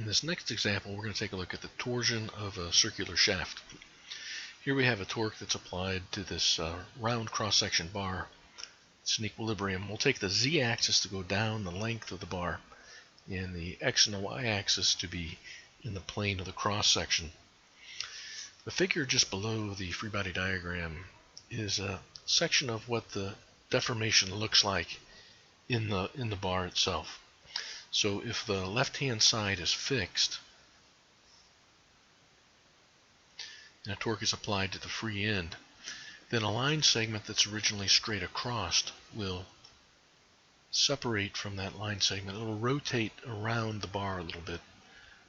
In this next example, we're going to take a look at the torsion of a circular shaft. Here we have a torque that's applied to this round cross-section bar. It's in equilibrium. We'll take the z-axis to go down the length of the bar, and the x and the y-axis to be in the plane of the cross-section. The figure just below the free body diagram is a section of what the deformation looks like in the bar itself. So if the left-hand side is fixed and a torque is applied to the free end, then a line segment that's originally straight across will separate from that line segment. It'll rotate around the bar a little bit.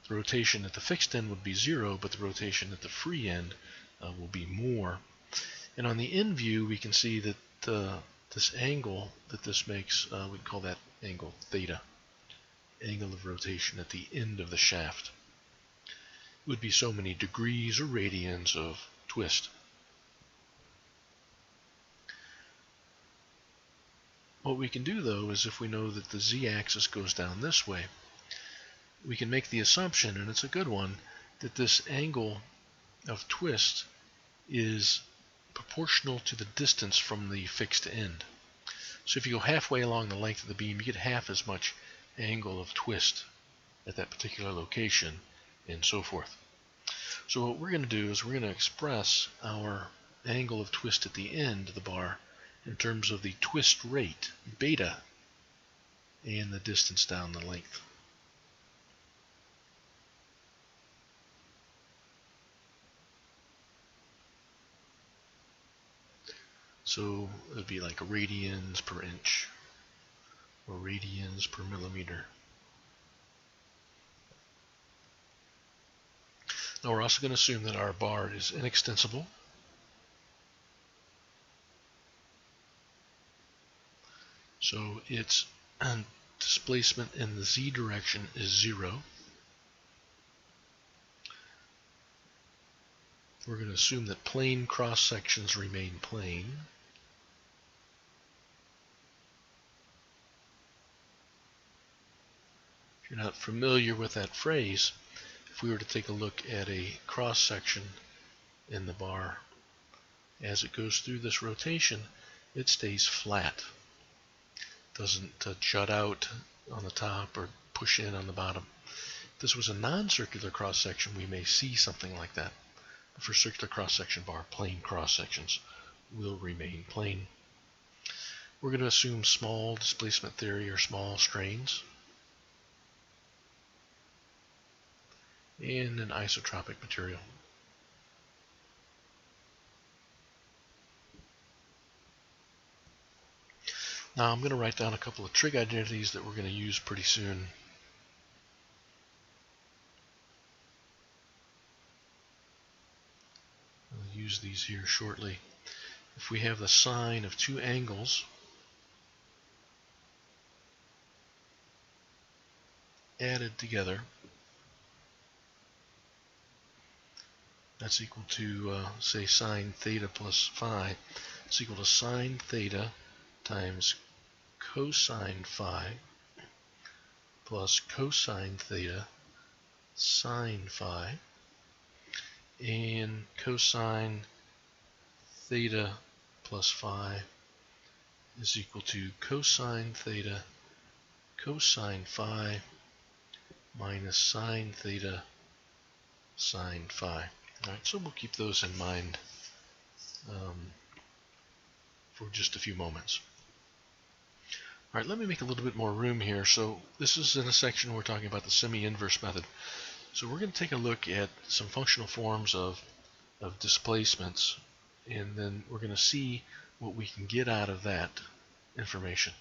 The rotation at the fixed end would be 0, but the rotation at the free end will be more. And on the end view, we can see that this angle that this makes, we call that angle theta, angle of rotation at the end of the shaft. It would be so many degrees or radians of twist. What we can do, though, is if we know that the z-axis goes down this way, we can make the assumption, and it's a good one, that this angle of twist is proportional to the distance from the fixed end. So if you go halfway along the length of the beam, you get half as much angle of twist at that particular location, and so forth. So what we're going to do is we're going to express our angle of twist at the end of the bar in terms of the twist rate, beta, and the distance down the length. So it would be like radians per inch or radians per millimeter. Now we're also going to assume that our bar is inextensible. So its displacement in the z direction is 0. We're going to assume that plane cross sections remain plane. If you're not familiar with that phrase, if we were to take a look at a cross section in the bar, as it goes through this rotation, it stays flat. It doesn't jut out on the top or push in on the bottom. If this was a non-circular cross section, we may see something like that. But for circular cross section bar, plane cross sections will remain plane. We're going to assume small displacement theory or small strains, and an isotropic material. Now I'm going to write down a couple of trig identities that we're going to use pretty soon. I'll use these here shortly. If we have the sine of two angles added together, that's equal to, say, sine theta plus phi. It's equal to sine theta times cosine phi plus cosine theta sine phi, and cosine theta plus phi is equal to cosine theta cosine phi minus sine theta sine phi. Alright, so we'll keep those in mind for just a few moments. Alright, let me make a little bit more room here. So this is in a section where we're talking about the semi-inverse method. So we're going to take a look at some functional forms of displacements, and then we're going to see what we can get out of that information.